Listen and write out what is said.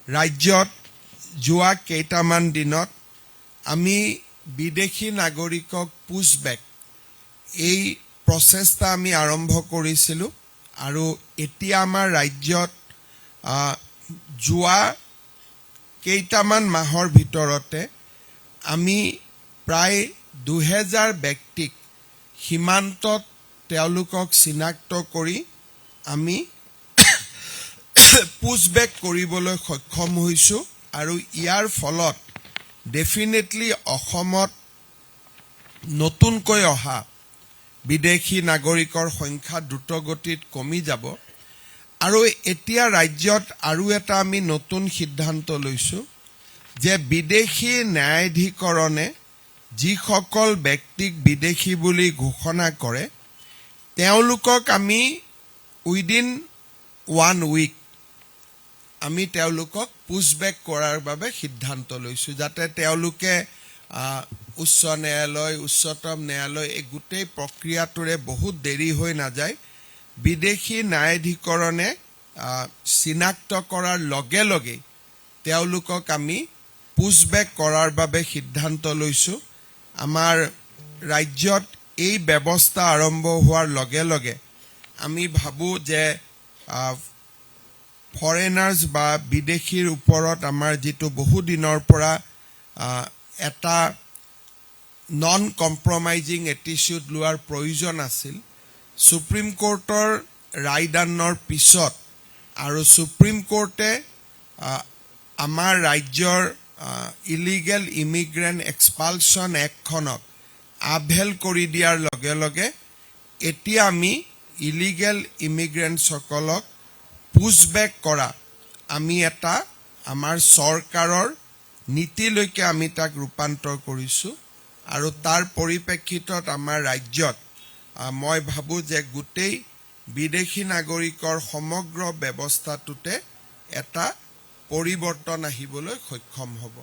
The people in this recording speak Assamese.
ৰাজ্যত যোৱা কেইটামান দিনত আমি বিদেশী নাগৰিকক পুছবেক এই প্ৰচেষ্টা আমি আৰম্ভ কৰিছিলোঁ আৰু এতিয়া আমাৰ ৰাজ্যত যোৱা কেইটামান মাহৰ ভিতৰতে আমি প্ৰায় 2000 ব্যক্তিক সীমান্তত তেওঁলোকক চিনাক্ত কৰি আমি পুছবেক কৰিবলৈ সক্ষম হৈছোঁ আৰু ইয়াৰ ফলত ডেফিনেটলি অসমত নতুনকৈ অহা বিদেশী নাগৰিকৰ সংখ্যা দ্ৰুতগতিত কমি যাব আৰু এতিয়া ৰাজ্যত আৰু এটা আমি নতুন সিদ্ধান্ত লৈছোঁ যে বিদেশী ন্যায়াধিকৰণে যিসকল ব্যক্তিক বিদেশী বুলি ঘোষণা কৰে তেওঁলোকক আমি উইদিন 1 উইক আমি তেওঁলোকক পুছবেক কৰাৰ বাবে সিদ্ধান্ত লৈছোঁ যাতে তেওঁলোকে উচ্চ ন্যায়ালয় উচ্চতম ন্যায়ালয় এই গোটেই প্ৰক্ৰিয়াটোৰে বহুত দেৰি হৈ নাযায় বিদেশী ন্যায়াধিকৰণে চিনাক্ত কৰাৰ লগে লগে তেওঁলোকক আমি পুছবেক কৰাৰ বাবে সিদ্ধান্ত লৈছোঁ আমাৰ ৰাজ্যত এই ব্যৱস্থা আৰম্ভ হোৱাৰ লগে লগে আমি ভাবোঁ যে ফৰেনাৰ্ছ বা বিদেশীৰ ওপৰত আমাৰ যিটো বহু দিনৰ পৰা এটা নন কম্প্ৰমাইজিং এটিচিউড লোৱাৰ প্ৰয়োজন আছিল সুপ্ৰিম কোৰ্টৰ ৰায়দানৰ পিছত আৰু সুপ্ৰিম কোৰ্টে আমাৰ ৰাজ্যৰ ইলিগেল ইমিগ্ৰেণ্ট এক্সপালশ্যন এক্টখনক আভেল কৰি দিয়াৰ লগে লগে এতিয়া আমি ইলিগেল ইমিগ্ৰেণ্টসকলক পুছবেক কৰা আমি এটা আমাৰ চৰকাৰৰ নীতিলৈকে আমি তাক ৰূপান্তৰ কৰিছোঁ আৰু তাৰ পৰিপ্ৰেক্ষিতত আমাৰ ৰাজ্যত মই ভাবোঁ যে গোটেই বিদেশী নাগৰিকৰ সমগ্ৰ ব্যৱস্থাটোতে এটা পৰিৱৰ্তন আহিবলৈ সক্ষম হ'ব